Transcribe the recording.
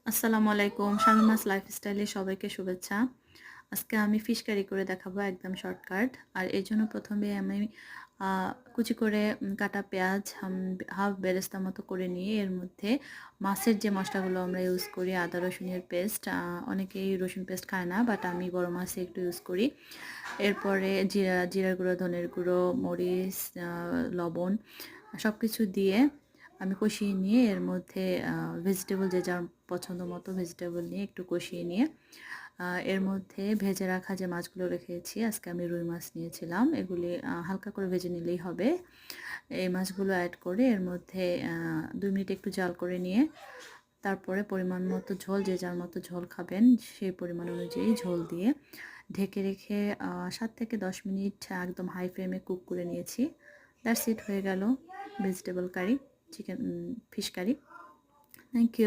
আসসালামু আলাইকুম, শামিমাস লাইফস্টাইলে সবাইকে শুভেচ্ছা। আজকে আমি ফিশ কারি করে দেখাবো, একদম শর্টকাট। আর এর জন্য প্রথমে আমি কুচি করে কাটা পেঁয়াজ হাফ বেরেস্তা মতো করে নিয়ে এর মধ্যে মাছের যে মশলাগুলো আমরা ইউজ করি, আদা রসুনের পেস্ট, অনেকেই রসুন পেস্ট খায় না, বাট আমি বড় মাছে একটু ইউজ করি। এরপরে জিরার গুঁড়ো, ধনের গুঁড়ো, মরিচ, লবণ সব কিছু দিয়ে আমি কষিয়ে নিয়ে এর মধ্যে ভেজিটেবল যে যার পছন্দ মতো ভেজিটেবল নিয়ে একটু কষিয়ে নিয়ে এর মধ্যে ভেজে রাখা যে মাছগুলো রেখেছি, আজকে আমি রুই মাছ নিয়েছিলাম, এগুলি হালকা করে ভেজে নিলেই হবে। এই মাছগুলো অ্যাড করে এর মধ্যে 2 মিনিট একটু জাল করে নিয়ে তারপরে পরিমাণ মতো ঝোল, যে যার মতো ঝোল খাবেন সেই পরিমাণ অনুযায়ী ঝোল দিয়ে ঢেকে রেখে 7 থেকে 10 মিনিট একদম হাই ফ্লেমে কুক করে নিয়েছি। দ্যাটস ইট, হয়ে গেল vegetable curry, chicken fish curry. Thank you.